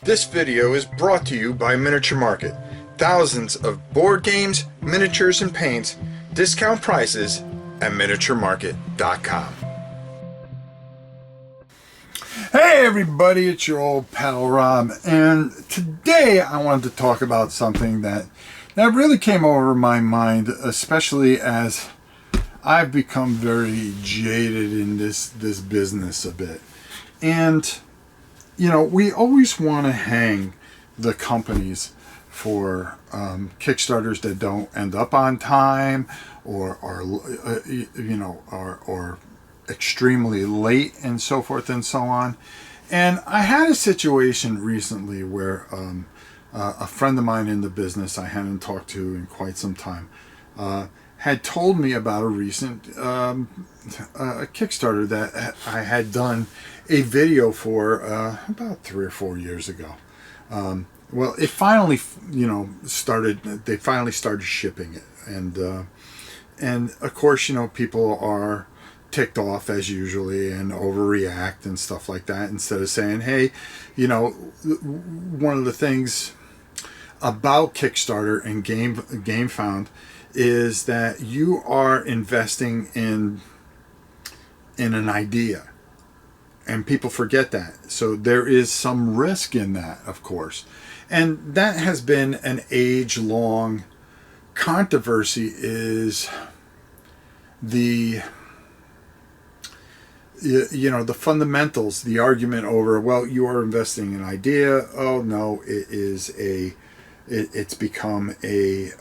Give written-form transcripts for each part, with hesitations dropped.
This video is brought to you by Miniature Market. Thousands of board games, miniatures, and paints, discount prices at miniaturemarket.com. Hey everybody, it's your old pal Rob, and today I wanted to talk about something that really came over my mind, especially as I've become very jaded in this business a bit. And you know, we always want to hang the companies for Kickstarters that don't end up on time, or are or extremely late, and so forth and so on. And I had a situation recently where a friend of mine in the business I hadn't talked to in quite some time had told me about a recent a Kickstarter that I had done a video for about 3 or 4 years ago. Well, it finally, started. They finally started shipping it, and of course, people are ticked off as usually and overreact and stuff like that. Instead of saying, hey, one of the things about Kickstarter and GameFound is that you are investing in an idea, and people forget that. So there is some risk in that, of course, and that has been an age-long controversy. Is the the fundamentals, the argument over, well, you are investing in an idea. Oh no, it's become a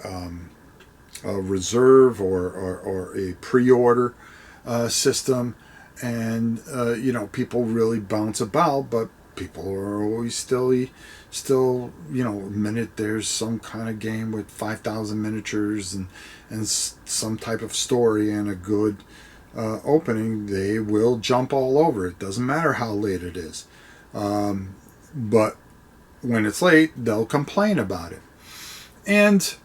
reserve or a pre-order system, and people really bounce about, but people are always still the minute there's some kind of game with 5,000 miniatures and some type of story and a good opening, they will jump all over it. Doesn't matter how late it is, but when it's late, they'll complain about it. And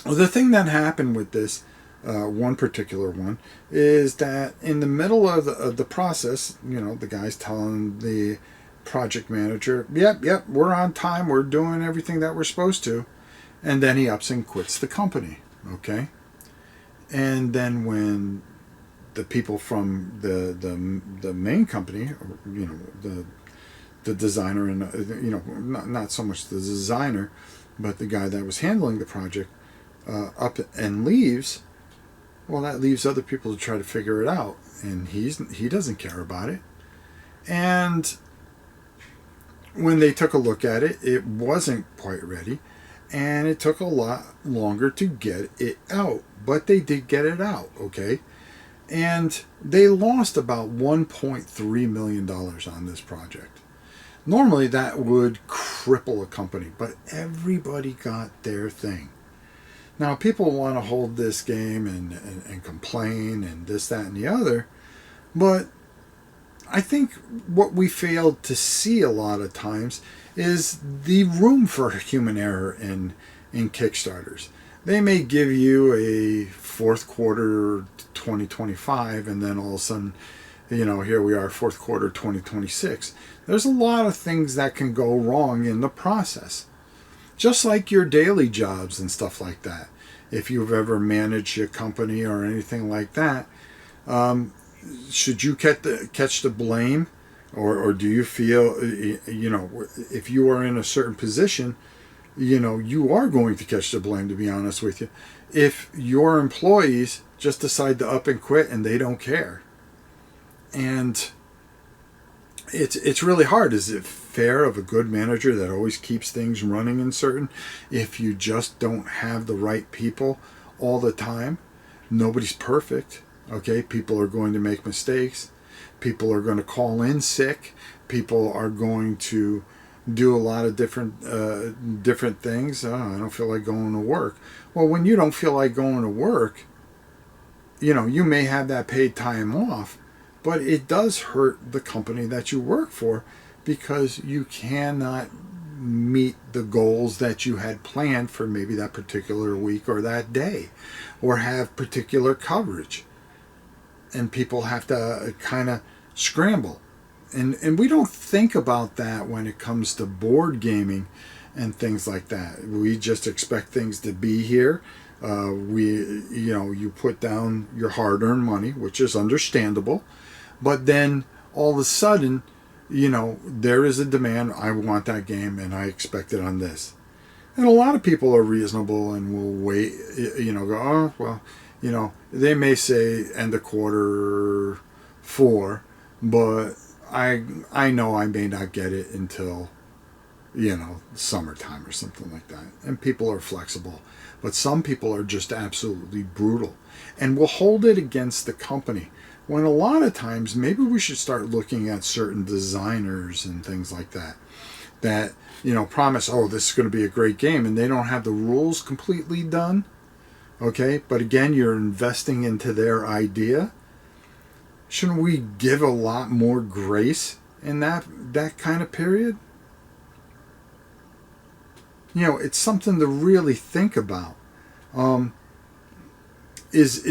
the thing that happened with this one particular one is that in the middle of the process, the guy's telling the project manager, yep, we're on time, we're doing everything that we're supposed to, and then he ups and quits the company. Okay, and then when the people from the main company, the designer, and not so much the designer, but the guy that was handling the project, up and leaves, well, that leaves other people to try to figure it out, and he doesn't care about it. And when they took a look at it, it wasn't quite ready, and it took a lot longer to get it out, but they did get it out, okay? And they lost about $1.3 million on this project. Normally that would cripple a company, but everybody got their thing. Now, people want to hold this game and complain and this, that, and the other, but I think what we failed to see a lot of times is the room for human error in Kickstarters. They may give you a fourth quarter 2025, and then all of a sudden, here we are, fourth quarter 2026. There's a lot of things that can go wrong in the process. Just like your daily jobs and stuff like that. If you've ever managed a company or anything like that, should you catch the blame, or do you feel, if you are in a certain position, you are going to catch the blame, to be honest with you, if your employees just decide to up and quit and they don't care. And it's really hard. Is it fair of a good manager that always keeps things running in certain, if you just don't have the right people all the time? Nobody's perfect, okay? People are going to make mistakes. People are going to call in sick. People are going to do a lot of different things. Oh, I don't feel like going to work. Well, when you don't feel like going to work, you may have that paid time off, but it does hurt the company that you work for, because you cannot meet the goals that you had planned for maybe that particular week or that day, or have particular coverage. And people have to kind of scramble. And we don't think about that when it comes to board gaming and things like that. We just expect things to be here. You put down your hard-earned money, which is understandable, but then all of a sudden, there is a demand. I want that game, and I expect it on this. And a lot of people are reasonable and will wait. Go, oh well, they may say end of quarter 4, but I know I may not get it until summertime or something like that. And people are flexible. But some people are just absolutely brutal and will hold it against the company. When a lot of times, maybe we should start looking at certain designers and things like that. That, promise, oh, this is going to be a great game. And they don't have the rules completely done. Okay? But again, you're investing into their idea. Shouldn't we give a lot more grace in that kind of period? It's something to really think about. Is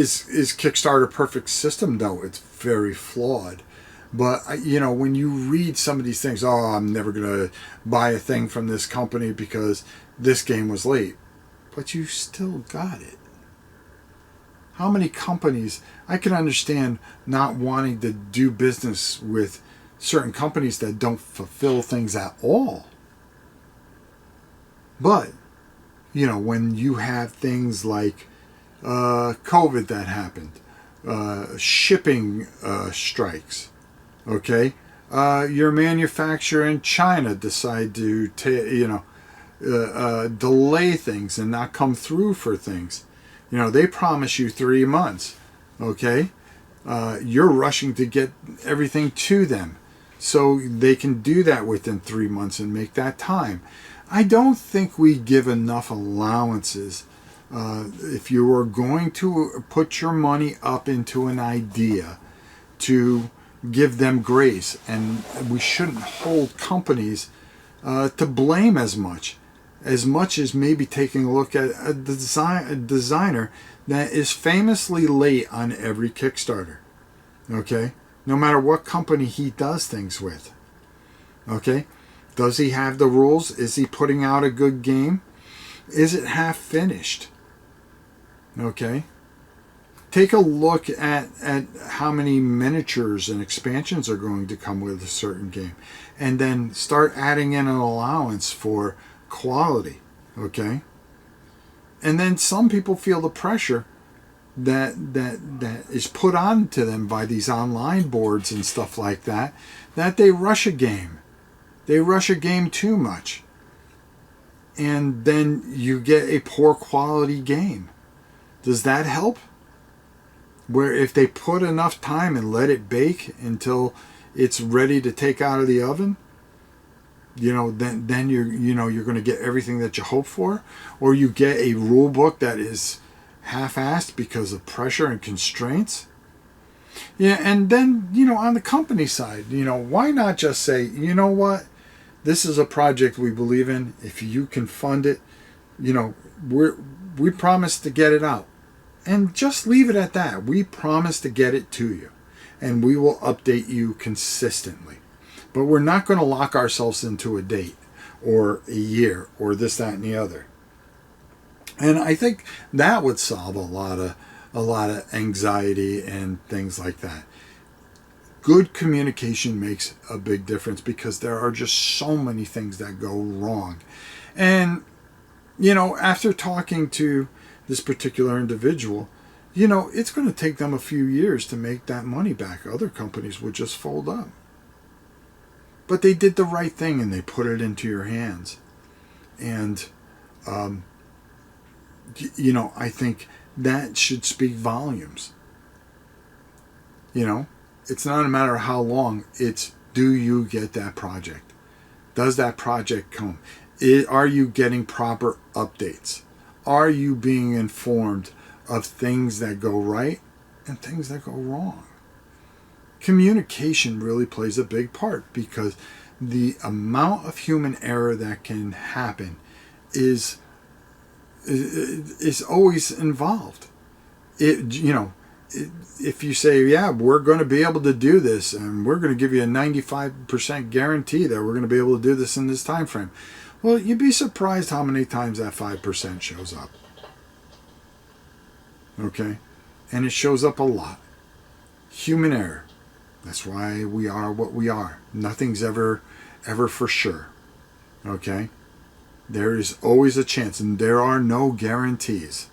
Kickstarter a perfect system? No, it's very flawed. But, when you read some of these things, oh, I'm never going to buy a thing from this company because this game was late. But you still got it. How many companies, I can understand not wanting to do business with certain companies that don't fulfill things at all. But, when you have things like COVID that happened, shipping strikes, okay? Your manufacturer in China decide to, delay things and not come through for things. They promise you 3 months, okay? You're rushing to get everything to them so they can do that within 3 months and make that time. I don't think we give enough allowances. If you are going to put your money up into an idea, to give them grace, and we shouldn't hold companies to blame as much as maybe taking a look at a designer that is famously late on every Kickstarter. Okay? No matter what company he does things with. Okay? Does he have the rules? Is he putting out a good game? Is it half finished? Okay? Take a look at how many miniatures and expansions are going to come with a certain game. And then start adding in an allowance for quality. Okay? And then some people feel the pressure that is put on to them by these online boards and stuff like that they rush a game. They rush a game too much. And then you get a poor quality game. Does that help? Where if they put enough time and let it bake until it's ready to take out of the oven, then you're going to get everything that you hope for, or you get a rule book that is half-assed because of pressure and constraints. Yeah, and then on the company side, why not just say, you know what, this is a project we believe in. If you can fund it, we promise to get it out, and just leave it at that. We promise to get it to you, and we will update you consistently. But we're not going to lock ourselves into a date or a year or this, that, and the other. And I think that would solve a lot of anxiety and things like that. Good communication makes a big difference because there are just so many things that go wrong. And, after talking to this particular individual, it's going to take them a few years to make that money back. Other companies would just fold up. But they did the right thing and they put it into your hands. And, I think that should speak volumes. It's not a matter of how long. It's, do you get that project? Does that project come? Are you getting proper updates? Are you being informed of things that go right and things that go wrong? Communication really plays a big part because the amount of human error that can happen is always involved. if you say, yeah, we're going to be able to do this, and we're going to give you a 95% guarantee that we're going to be able to do this in this time frame, well, you'd be surprised how many times that 5% shows up. Okay? And it shows up a lot. Human error. That's why we are what we are. Nothing's ever for sure. Okay? There is always a chance, and there are no guarantees.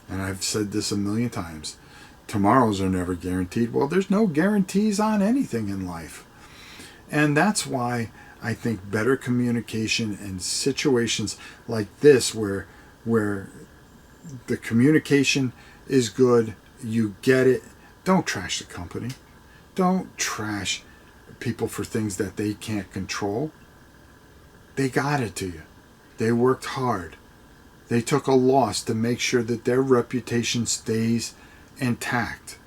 And I've said this a million times. Tomorrows are never guaranteed. Well, there's no guarantees on anything in life. And that's why I think better communication in situations like this where the communication is good, you get it. Don't trash the company. Don't trash people for things that they can't control. They got it to you. They worked hard. They took a loss to make sure that their reputation stays intact.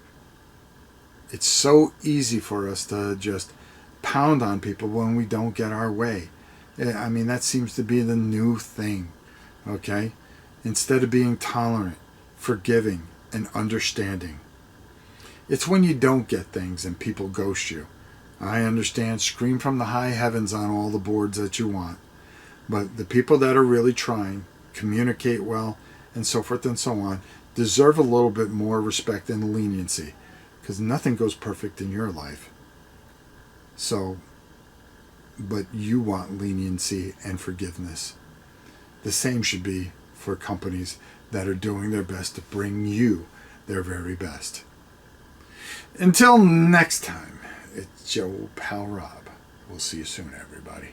It's so easy for us to just pound on people when we don't get our way. I mean, that seems to be the new thing. Okay? Instead of being tolerant, forgiving, and understanding. It's when you don't get things and people ghost you. I understand, scream from the high heavens on all the boards that you want. But the people that are really trying, communicate well, and so forth and so on, deserve a little bit more respect and leniency. Because nothing goes perfect in your life. So, but you want leniency and forgiveness. The same should be for companies that are doing their best to bring you their very best. Until next time, it's Joe Pal Rob. We'll see you soon, everybody.